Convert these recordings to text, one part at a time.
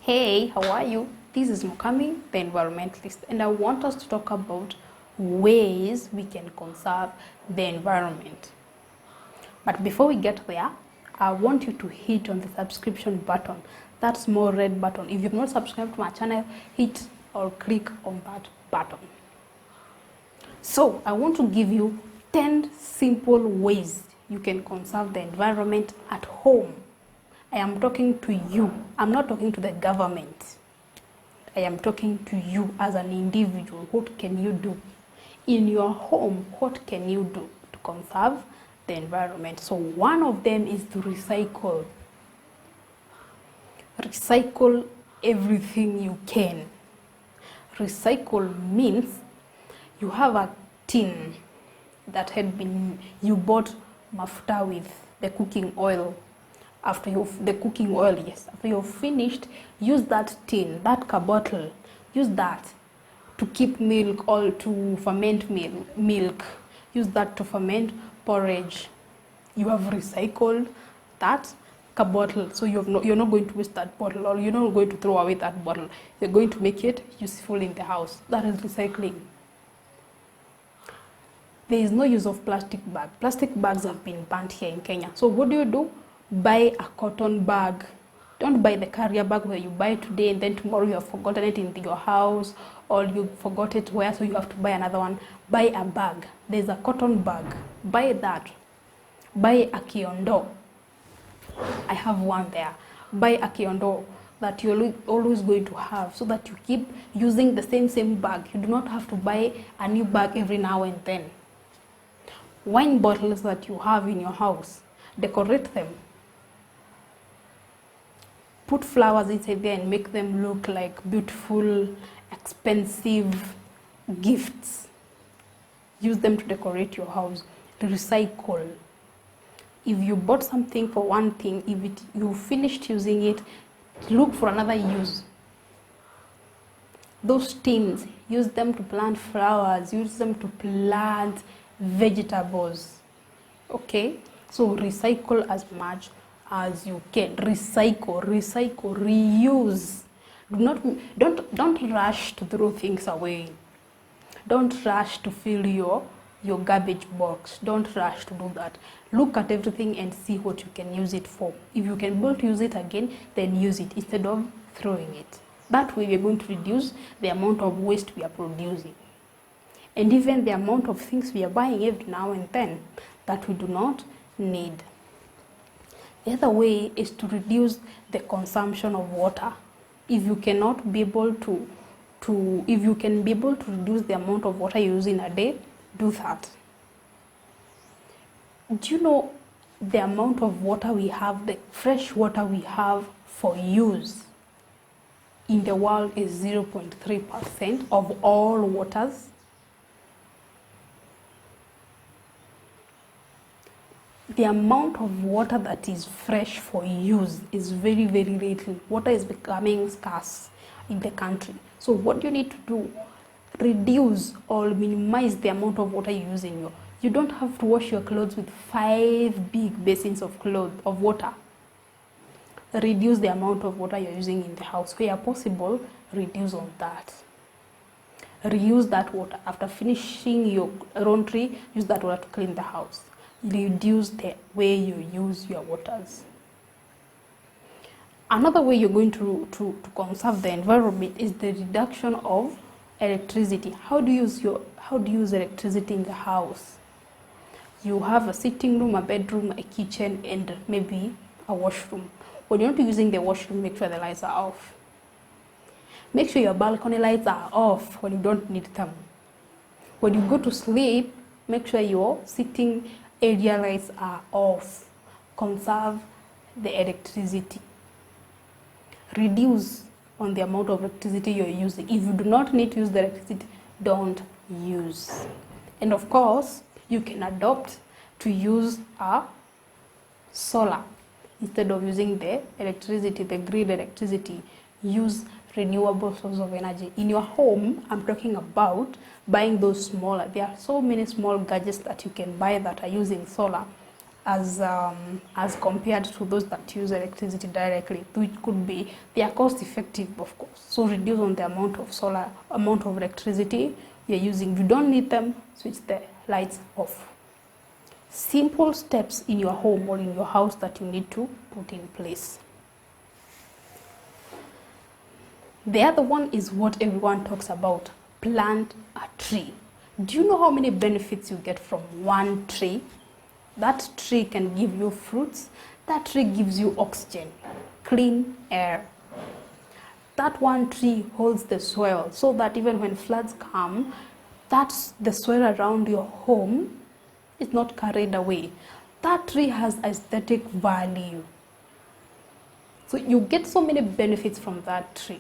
Hey, how are you? This is Mukami, the environmentalist, and I want us to talk about ways we can conserve the environment. But before we get there, I want you to hit on the subscription button, that small red button. If you've not subscribed to my channel, hit or click on that button. So I want to give you 10 simple ways you can conserve the environment at home. I am talking to you. I'm not talking to the government. I am talking to you as an individual. What can you do? In your home, what can you do to conserve the environment? So one of them is to recycle. Recycle everything you can. Recycle means you have a tin that you bought mafuta with, the cooking oil. After you've finished, use that tin, that bottle, use that to keep milk or to ferment milk. Use that to ferment porridge. You have recycled that bottle, so you're not going to waste that bottle, or you're not going to throw away that bottle. You're going to make it useful in the house. That is recycling. There is no use of plastic bag. Plastic bags have been banned here in Kenya. So what do? Buy a cotton bag. Don't buy the carrier bag where you buy today and then tomorrow you have forgotten it in your house, or you forgot it where, so you have to buy another one. Buy a bag. There's a cotton bag. Buy that. Buy a kiondo. I have one there. Buy a kiondo that you're always going to have, so that you keep using the same bag. You do not have to buy a new bag every now and then. Wine bottles that you have in your house, decorate them. Put flowers inside there and make them look like beautiful, expensive gifts. Use them to decorate your house. Recycle. If you bought something for one thing, if you finished using it, look for another use. Those tins, use them to plant flowers, use them to plant vegetables. Okay? So recycle as much as you can. Recycle, reuse. Don't rush to throw things away. Don't rush to fill your garbage box. Don't rush to do that. Look at everything and see what you can use it for. If you can be able to use it again, then use it instead of throwing it. That way we're going to reduce the amount of waste we are producing, and even the amount of things we are buying every now and then that we do not need. The other way is to reduce the consumption of water. If you cannot be able if you can be able to reduce the amount of water you use in a day, do that. Do you know the amount of water we have, the fresh water we have for use in the world is 0.3% of all waters? The amount of water that is fresh for use is very, very little. Water is becoming scarce in the country. So what you need to do, reduce or minimize the amount of water you use in your. You don't have to wash your clothes with 5 big basins of water. Reduce the amount of water you're using in the house. Where possible, reduce on that. Reuse that water. After finishing your laundry, use that water to clean the house. Reduce the way you use your waters. Another way you're going to conserve the environment is the reduction of electricity. How do you use electricity in the house? You have a sitting room, a bedroom, a kitchen, and maybe a washroom. When you're not using the washroom, make sure the lights are off. Make sure your balcony lights are off when you don't need them. When you go to sleep, make sure your sitting area lights are off. Conserve the electricity. Reduce on the amount of electricity you're using. If you do not need to use the electricity, don't use. And of course, you can adopt to use a solar instead of using the electricity, the grid electricity. Use renewable sources of energy. In your home, I'm talking about buying those smaller. There are so many small gadgets that you can buy that are using solar. as compared to those that use electricity directly, which could be, they are cost effective, of course. So reduce on the amount of electricity you're using. If you don't need them, switch the lights off. Simple steps in your home or in your house that you need to put in place. The other one is what everyone talks about: plant a tree. Do you know how many benefits you get from one tree? That tree can give you fruits. That tree gives you oxygen, clean air. That one tree holds the soil so that even when floods come, that's the soil around your home is not carried away. That tree has aesthetic value. So you get so many benefits from that tree.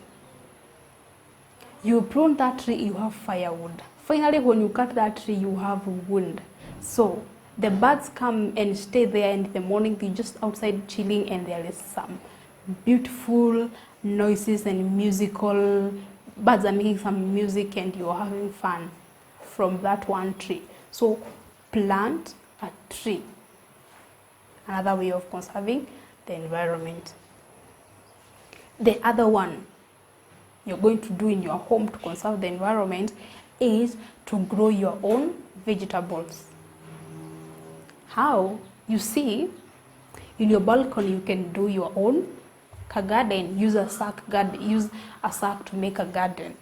You prune that tree, you have firewood. Finally, when you cut that tree, you have wood. So the birds come and stay there, and in the morning they're just outside chilling, and there is some beautiful noises and musical, birds are making some music, and you're having fun from that one tree. So plant a tree. Another way of conserving the environment. The other one you're going to do in your home to conserve the environment is to grow your own vegetables. How? You see, in your balcony you can do your own garden. Use a sack to make a garden.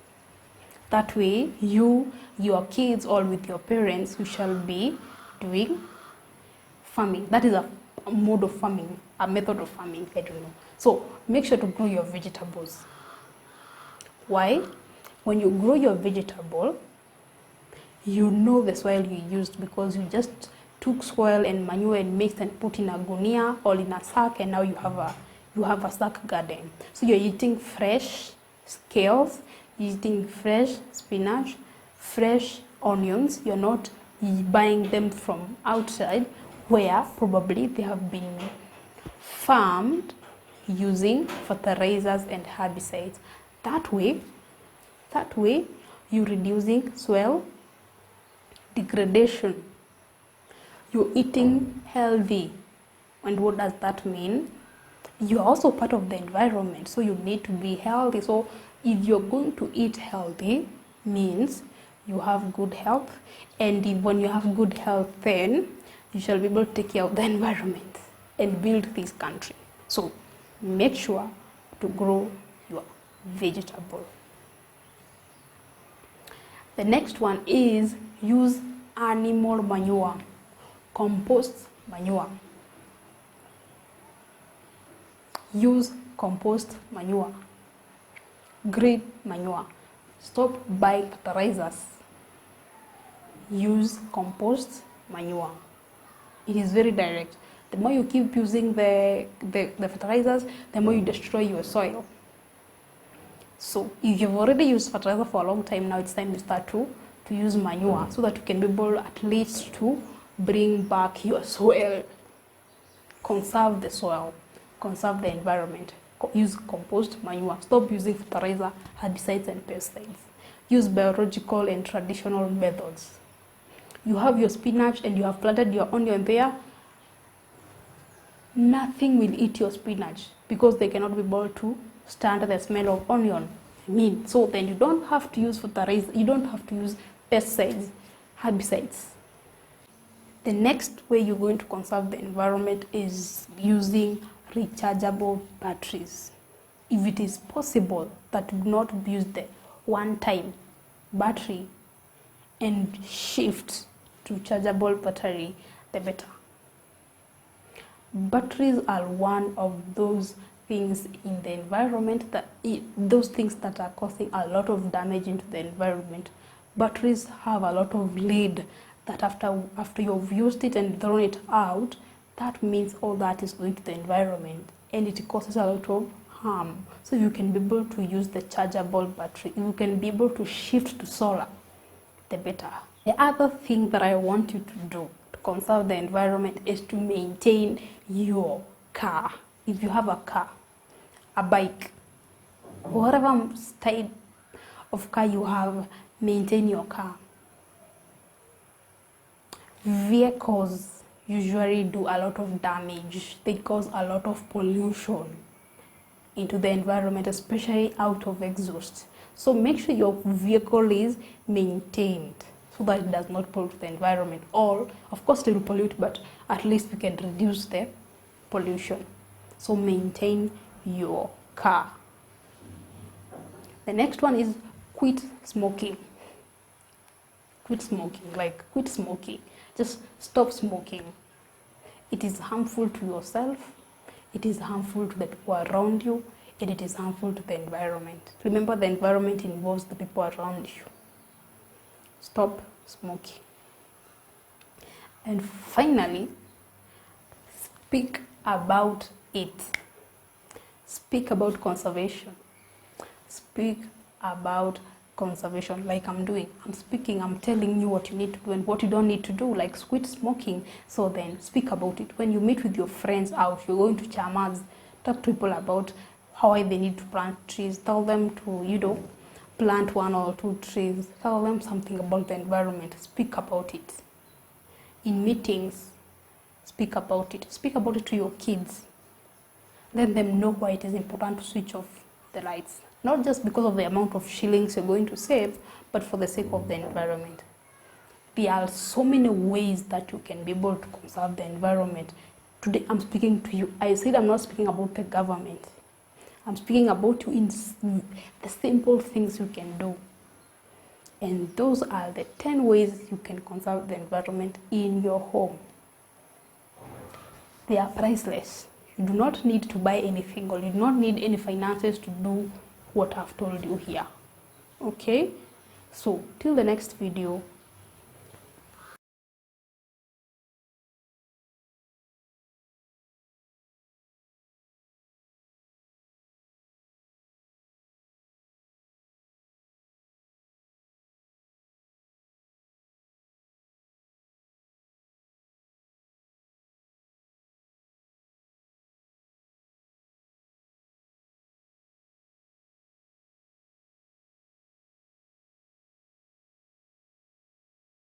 That way you, your kids, or with your parents, you shall be doing farming. That is a mode of farming, a method of farming, I don't know. So make sure to grow your vegetables. Why? When you grow your vegetable, you know the soil you used, because you just took soil and manure and mixed and put in a gunia or in a sack, and now you have a sack garden. So you're eating fresh scales, you're eating fresh spinach, fresh onions. You're not buying them from outside where probably they have been farmed using fertilizers and herbicides. That way you're reducing soil degradation. You're eating healthy. And what does that mean? You're also part of the environment, so you need to be healthy. So if you're going to eat healthy, means you have good health, and when you have good health, then you shall be able to take care of the environment and build this country. So make sure to grow your vegetable. The next one is use animal manure, compost manure. Use compost manure, green manure. Stop buying fertilizers. Use compost manure. It is very direct. The more you keep using the fertilizers, the more you destroy your soil. So if you've already used fertilizer for a long time, now it's time to start to use manure, so that you can be able at least to bring back your soil. Conserve the soil, conserve the environment. Use compost manure. Stop using fertilizer, herbicides and pesticides. Use biological and traditional methods. You have your spinach and you have planted your onion there. Nothing will eat your spinach because they cannot be able to stand the smell of onion. So then you don't have to use fertilizer, you don't have to use pesticides, herbicides. The next way you're going to conserve the environment is using rechargeable batteries. If it is possible that do not use the one-time battery and shift to chargeable battery, the better. Batteries are one of those things in the environment those things that are causing a lot of damage into the environment. Batteries have a lot of lead that after you've used it and thrown it out, that means all that is going to the environment and it causes a lot of harm. So you can be able to use the chargeable battery. You can be able to shift to solar, the better. The other thing that I want you to do to conserve the environment is to maintain your car. If you have a car, a bike, whatever type of car you have, maintain your car. Vehicles usually do a lot of damage. They cause a lot of pollution into the environment, especially out of exhaust. So make sure your vehicle is maintained so that it does not pollute the environment. Or, of course, it will pollute, but at least we can reduce the pollution. So maintain your car. The next one is quit smoking. Quit smoking, like quit smoking. Just stop smoking. It is harmful to yourself, it is harmful to the people around you, and it is harmful to the environment. Remember, the environment involves the people around you. Stop smoking. And finally, speak about it. Speak about conservation. Speak about conservation, like I'm doing. I'm speaking, I'm telling you what you need to do and what you don't need to do, like quit smoking. So then speak about it. When you meet with your friends out, you're going to chamas, talk to people about how they need to plant trees. Tell them to, plant 1 or 2 trees. Tell them something about the environment. Speak about it. In meetings, speak about it. Speak about it to your kids. Let them know why it is important to switch off the lights. Not just because of the amount of shillings you're going to save, but for the sake of the environment. There are so many ways that you can be able to conserve the environment. Today I'm speaking to you. I said I'm not speaking about the government. I'm speaking about you in the simple things you can do. And those are the 10 ways you can conserve the environment in your home. They are priceless. You do not need to buy anything, or you do not need any finances to do what I've told you here. Okay? So, till the next video,